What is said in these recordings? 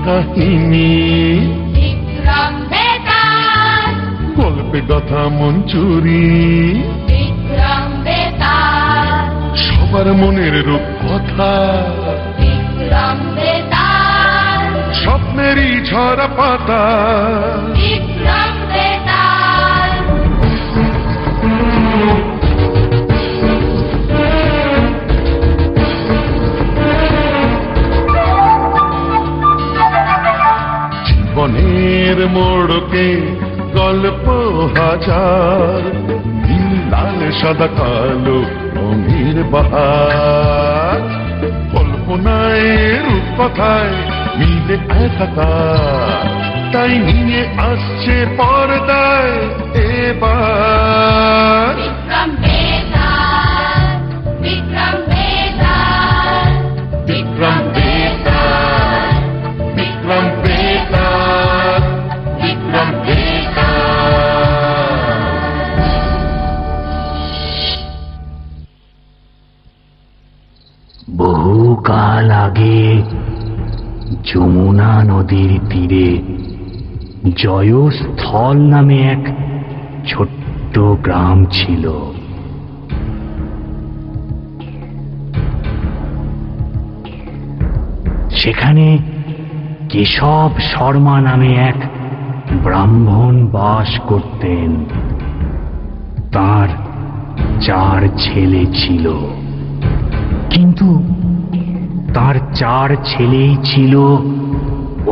কাহিনী বিক্রম বেতাল, গল্পে কথা মঞ্চুরি বিক্রম বেতাল, সবার মনের রূপকথা বিক্রম বেতাল, স্বপ্নেরই ঝরা পাতা বিক্রম বেতাল। জীবনের মোড়কে গল্প হাজার, নীল লাল সাদা কালো রঙের বাহার, কল্পনায় রূপকথায় মিলে একাকার, তাই নিয়ে আসছে পর্দায় এবার বিক্রম বেতাল, বিক্রম বেতাল, বিক্রম বেতাল, বিক্রম বেতাল, বিক্রম বেতাল। বহুকাল আগে যমুনা নদীর তীরে জয়স্থল নামে এক ছোট্ট গ্রাম ছিল। সেখানে কেশব শর্মা নামে এক ব্রাহ্মণ বাস করতেন। তার 4 ছেলে ছিল, কিন্তু তার 4 ছেলেই ছিল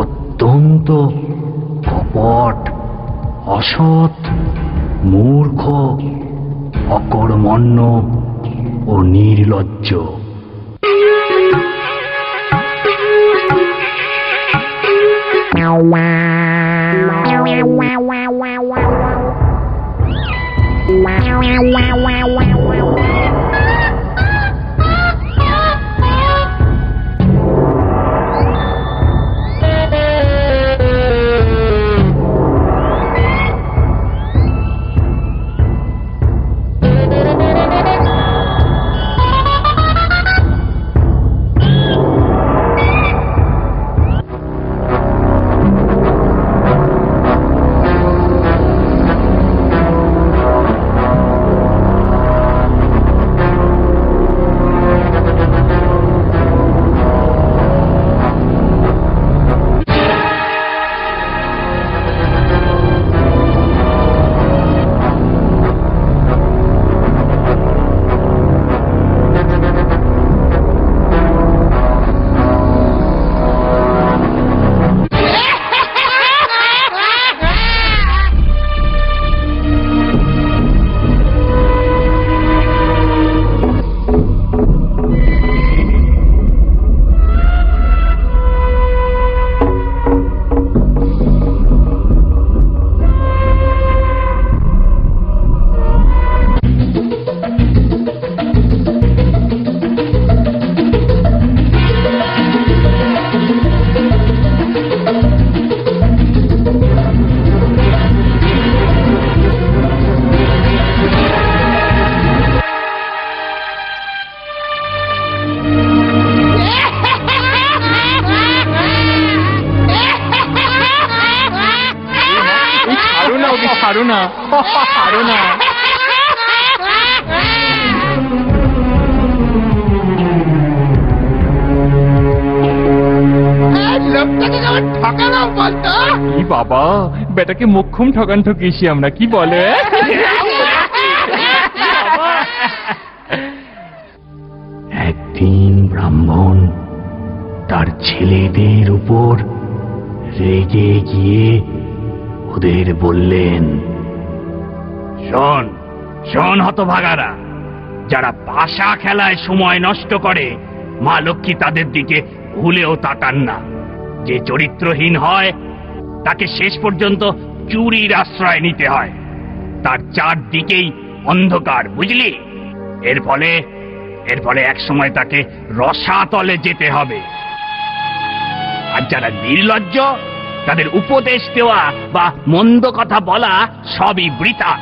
অত্যন্ত কপট, অসৎ, মূর্খ, অকর্মণ্য ও নির্লজ্জ। ছাড়ো না, ছাড়ো না। কি বাবা, বেটাকে মোক্ষম ঠকান ঠকিয়েছি আমরা, কি বলে? একদিন ব্রাহ্মণ তার ছেলেদের উপর রেগে গিয়ে ওদের বললেন, শোন শোন হতভাগারা, যারা পাশা খেলায় সময় নষ্ট করে মা লক্ষ্মী তাদের দিকে ভুলেও তাকান না। যে চরিত্রহীন হয় তাকে শেষ পর্যন্ত চুরির আশ্রয় নিতে হয়। তার চারদিকেই অন্ধকার, বুঝলি? এর ফলে এক সময় তাকে রসাতলে যেতে হবে। আর যারা নির্লজ্জ, তাদের উপদেশ দেওয়া বা মন্দ কথা বলা সবই বৃথা।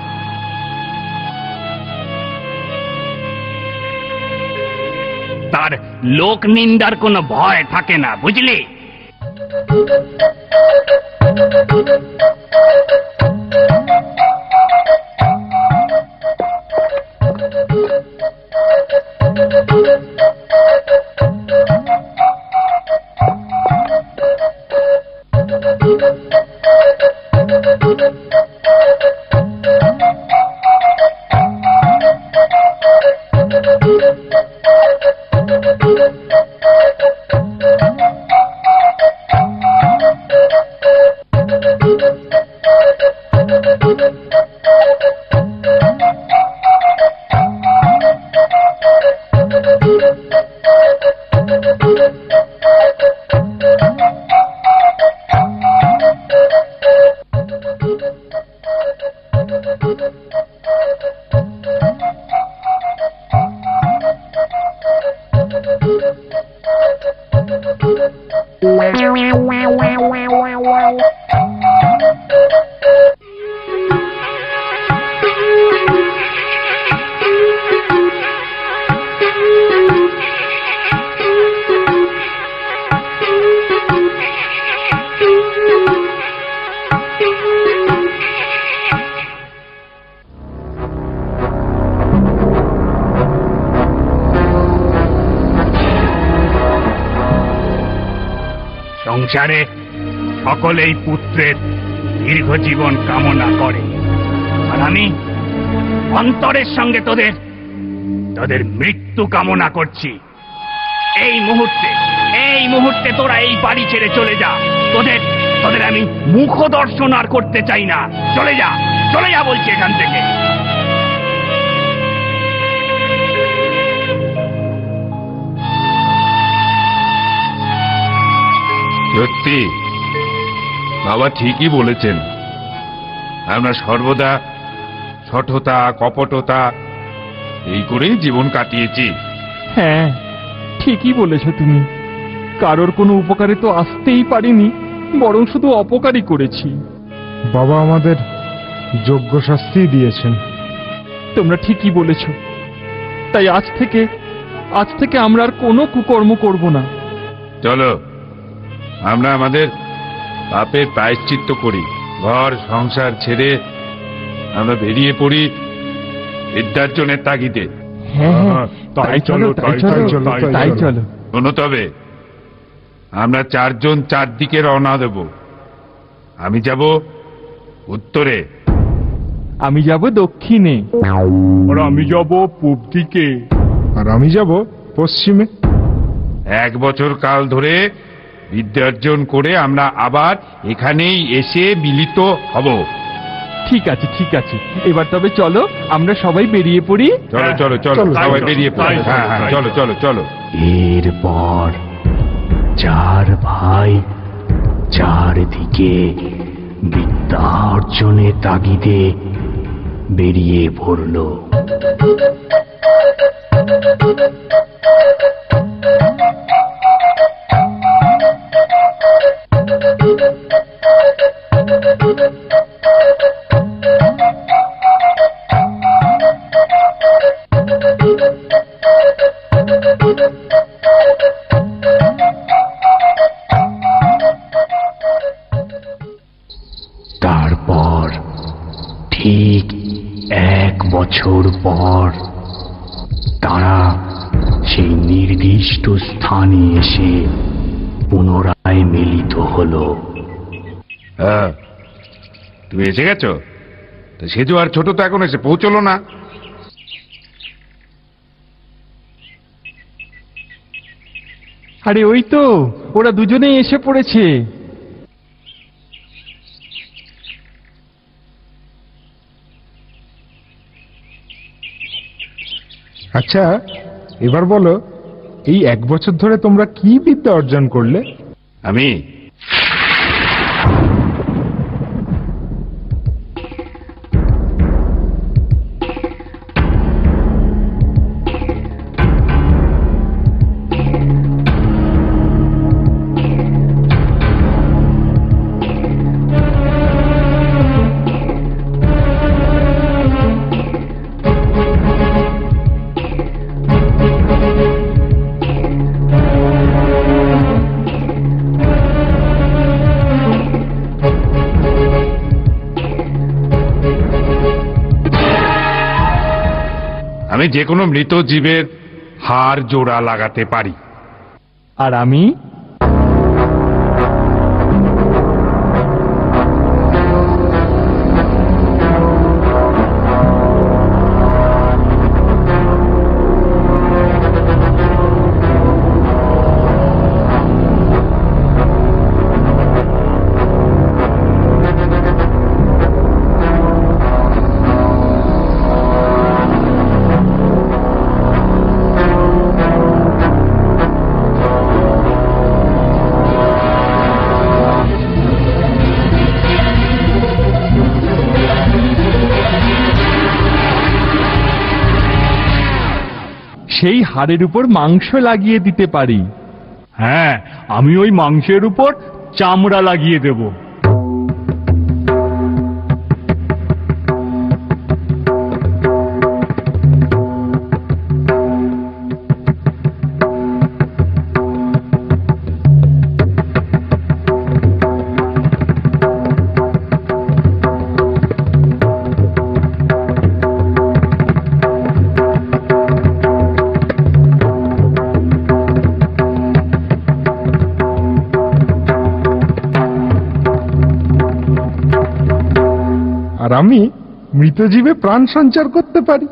তার লোক নিন্দার কোনো ভয় থাকে না, বুঝলি? সংসারে সকলেই পুত্রের দীর্ঘ জীবন কামনা করে, আর আমি অন্তরের সঙ্গে তোদের মৃত্যু কামনা করছি। এই মুহূর্তে তোরা এই বাড়ি ছেড়ে চলে যা। তোদের আমি মুখ দর্শন আর করতে চাই না। চলে যা বলছি এখান থেকে। সত্যি বাবা ঠিকই বলেছেন। আমরা সর্বদা শঠতা কপটতা এই করেই জীবন কাটিয়েছি। হ্যাঁ, ঠিকই বলেছো তুমি। কারোর কোনো উপকারে তো আসতেই পারিনি, বরং শুধু অপকারই করেছি। বাবা আমাদের যোগ্য শাস্তি দিয়েছেন। তোমরা ঠিকই বলেছ। তাই আজ থেকে আমরা আর কোনো কুকর্ম করব না। চলো আমরা আমাদের পাপের প্রায়শ্চিত্ত করি। ঘর সংসার ছেড়ে আমরা বেরিয়ে পড়ি বিদ্যার্জনের তাগিদে। হ্যাঁ, তাই চলো। শোনো তবে, আমরা চারজন চারদিকে রওনা দেব। আমি যাব উত্তরে, আমি যাব দক্ষিণে, আর আমি যাব পূব দিকে, আর আমি যাব পশ্চিমে। 1 বছর কাল ধরে বিদ্যার্জন করে আমরা আবার এখানেই এসে মিলিত হব। ঠিক আছে। এবার তবে চলো, আমরা সবাই বেরিয়ে পড়ি। চলো সবাই বেরিয়ে পড়ি। হ্যাঁ চলো। এরপর 4 ভাই চারদিকে বিদ্যা অর্জনের তাগিদে বেরিয়ে পড়ল। তারপর ঠিক 1 বছর পর তারা সেই নির্দিষ্ট স্থানে এসে পুনরায় মিলিত হলো। হ্যাঁ, তুমি এসে গেছো? তো সেজু আর ছোট তো এখন এসে পৌঁছলো না। আরে ওই তো, ওরা দুজনেই এসে পড়েছে। আচ্ছা, এবার বলো, এই 1 বছর ধরে তোমরা কি বিদ্যা অর্জন করলে? আমি আমি যে কোনো মৃত জীবের হাড় জোড়া লাগাতে পারি। আর আমি? সেই হাড়ের উপর মাংস লাগিয়ে দিতে পারি। হ্যাঁ, আমি ওই মাংসের উপর চামড়া লাগিয়ে দেব। আর আমি মৃত জীবে প্রাণ সঞ্চার করতে পারি।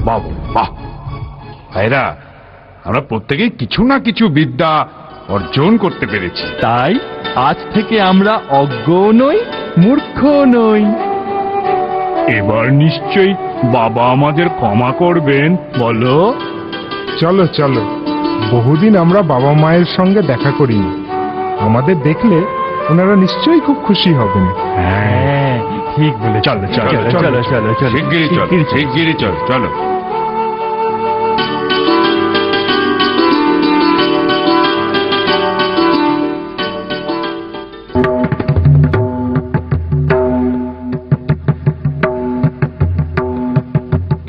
বাবা, বাহ ভাইরা, আমরা প্রত্যেকেই কিছু না কিছু বিদ্যা অর্জন করতে পেরেছি। তাই আজ থেকে আমরা অজ্ঞও নই, মূর্খও নই। এবার নিশ্চয়ই বাবা আমাদের ক্ষমা করবেন, বলো? চলো চলো, বহুদিন আমরা বাবা মায়ের সঙ্গে দেখা করিনি, আমাদের দেখলে ওনারা নিশ্চয়ই খুব খুশি হবেন। হ্যাঁ, ঠিক বলে। চলো চলো চলো চলো চলো, শিগগিরই চল, শিগগিরই চল, চলো।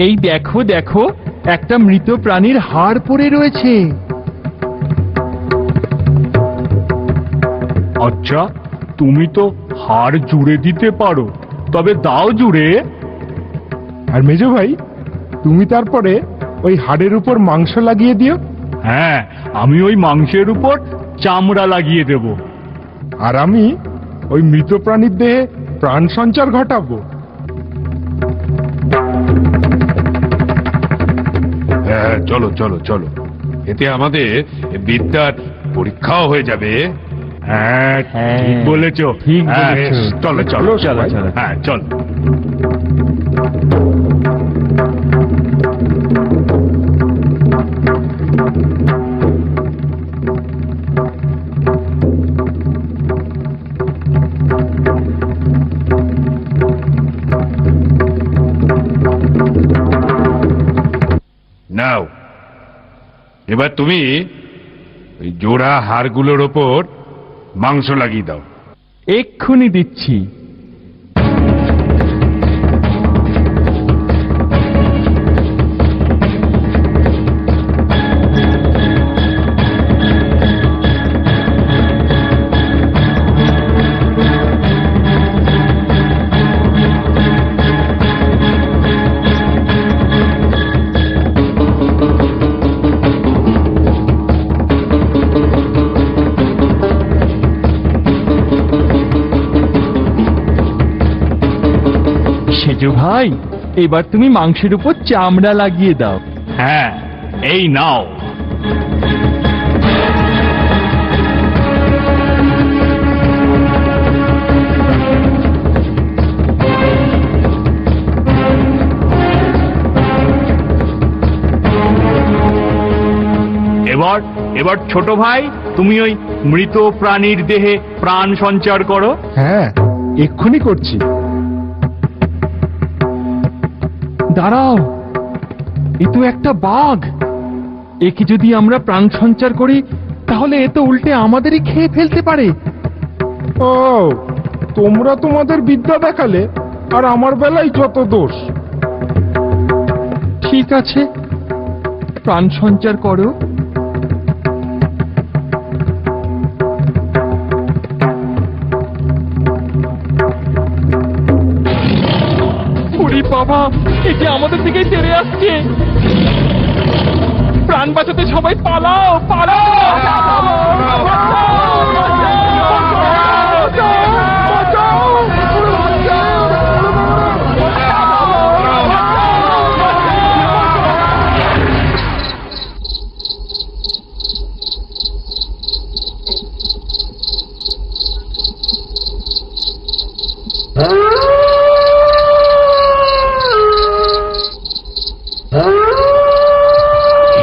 এই দেখো দেখো, একটা মৃত প্রাণীর হাড় পড়ে রয়েছে। আচ্ছা, তুমি তো হাড় জুড়ে দিতে পারো, তবে দাও জুড়ে। আর মেজো ভাই, তুমি তারপরে ওই হাড়ের উপর মাংস লাগিয়ে দিও। হ্যাঁ, আমি ওই মাংসের উপর চামড়া লাগিয়ে দেব। আর আমি ওই মৃত প্রাণীর দেহে প্রাণ সঞ্চার ঘটাবো। হ্যাঁ, চলো চলো চলো, এতে আমাদের বিদ্যার পরীক্ষাও হয়ে যাবে। হ্যাঁ, ঠিক বলেছ, ঠিক হ্যাঁ, বলেছ। চলো চলো চলো, সবাই। চলো। হ্যাঁ, চল। নাও, এবার তুমি ওই জোড়া হাড়গুলোর ওপর মাংস লাগিয়ে দাও। এক্ষুনি দিচ্ছি। সেজু ভাই, এবার তুমি মাংসের উপর চামড়া লাগিয়ে দাও। হ্যাঁ, এই নাও। এবার এবার ছোট ভাই, তুমি ওই মৃত প্রাণীর দেহে প্রাণ সঞ্চার করো। হ্যাঁ, এক্ষুনি করছি। দাঁড়াও, এ তো একটা বাঘ। একে যদি আমরা প্রাণ সঞ্চার করি তাহলে এ তো উল্টে আমাদেরই খেয়ে ফেলতে পারে। ও, তোমরা তোমাদের বিদ্যা দেখালে আর আমার বেলায় যত দোষ। ঠিক আছে, প্রাণ সঞ্চার করো। ওরে বাবা, একে আমাদের দিকে তেড়ে আসছে। প্রাণ বাঁচাতে সবাই পালাও, পালাও!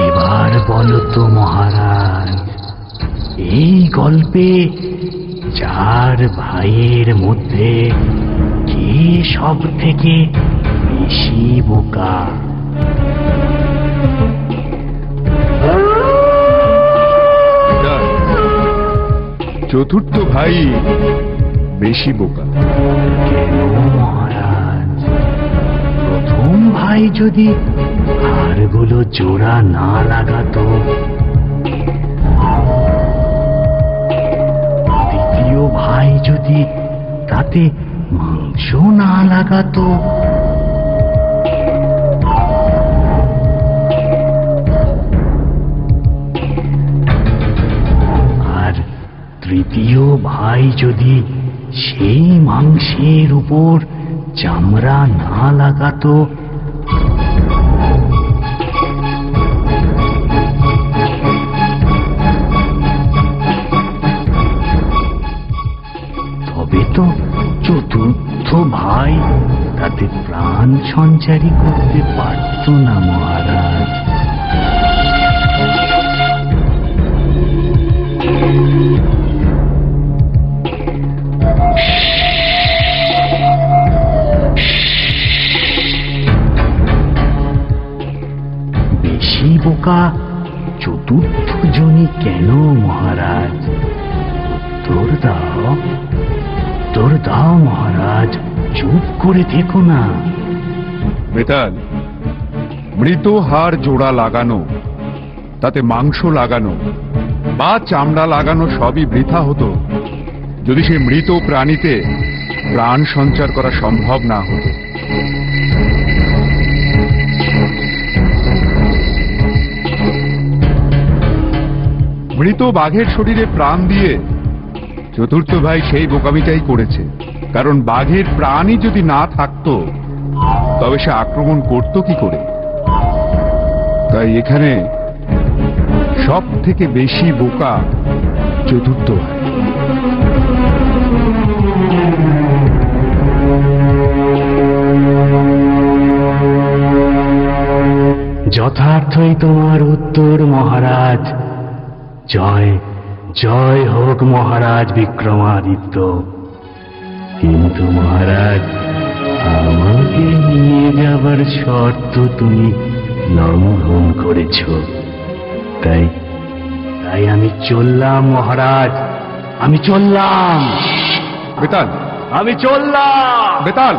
এবার বলো তো মহারাজ, এই গল্পে 4 ভাইয়ের মধ্যে কে সব থেকে বেশি বোকা? চতুর্থ ভাই বেশি বোকা। কেন মহারাজ? প্রথম ভাই যদি হাড়গুলো জোড়া না লাগাতো, দ্বিতীয় ভাই যদি তাতে মাংস না লাগাতো, আর তৃতীয় ভাই যদি সেই মাংসের উপর চামড়া না লাগাতো, তবে তো চতুর্থ ভাই তাতে প্রাণ সঞ্চারী করতে পারত না মহারাজ। বেশি বোকা চতুর্থ জনই কেন মহারাজ? উত্তর দাও, উত্তর দাও মহারাজ, চুপ করে থেকো না। বেতাল, মৃত হাড় জোড়া লাগানো, তাতে মাংস লাগানো বা চামড়া লাগানো সবই বৃথা হতো যদি সে মৃত প্রাণীতে প্রাণ সঞ্চার করা সম্ভব না হতো। মৃত বাঘের শরীরে প্রাণ দিয়ে চতুর্থ ভাই সেই বোকামিটাই করেছে, কারণ বাঘের প্রাণই যদি না থাকতো তবে সে আক্রমণ করত কি করে? তাই এখানে সব থেকে বেশি বোকা চতুর্থ ভাই। যথার্থই তোমার উত্তর মহারাজ। জয় জয় হোক মহারাজ বিক্রমাদিত্য। কিন্তু মহারাজ, আমাকে নিয়ে যাবার শর্ত তুমি লঙ্ঘন করেছ। তাই আমি চললাম মহারাজ, আমি চললাম। বেতাল, আমি চললাম। বেতাল!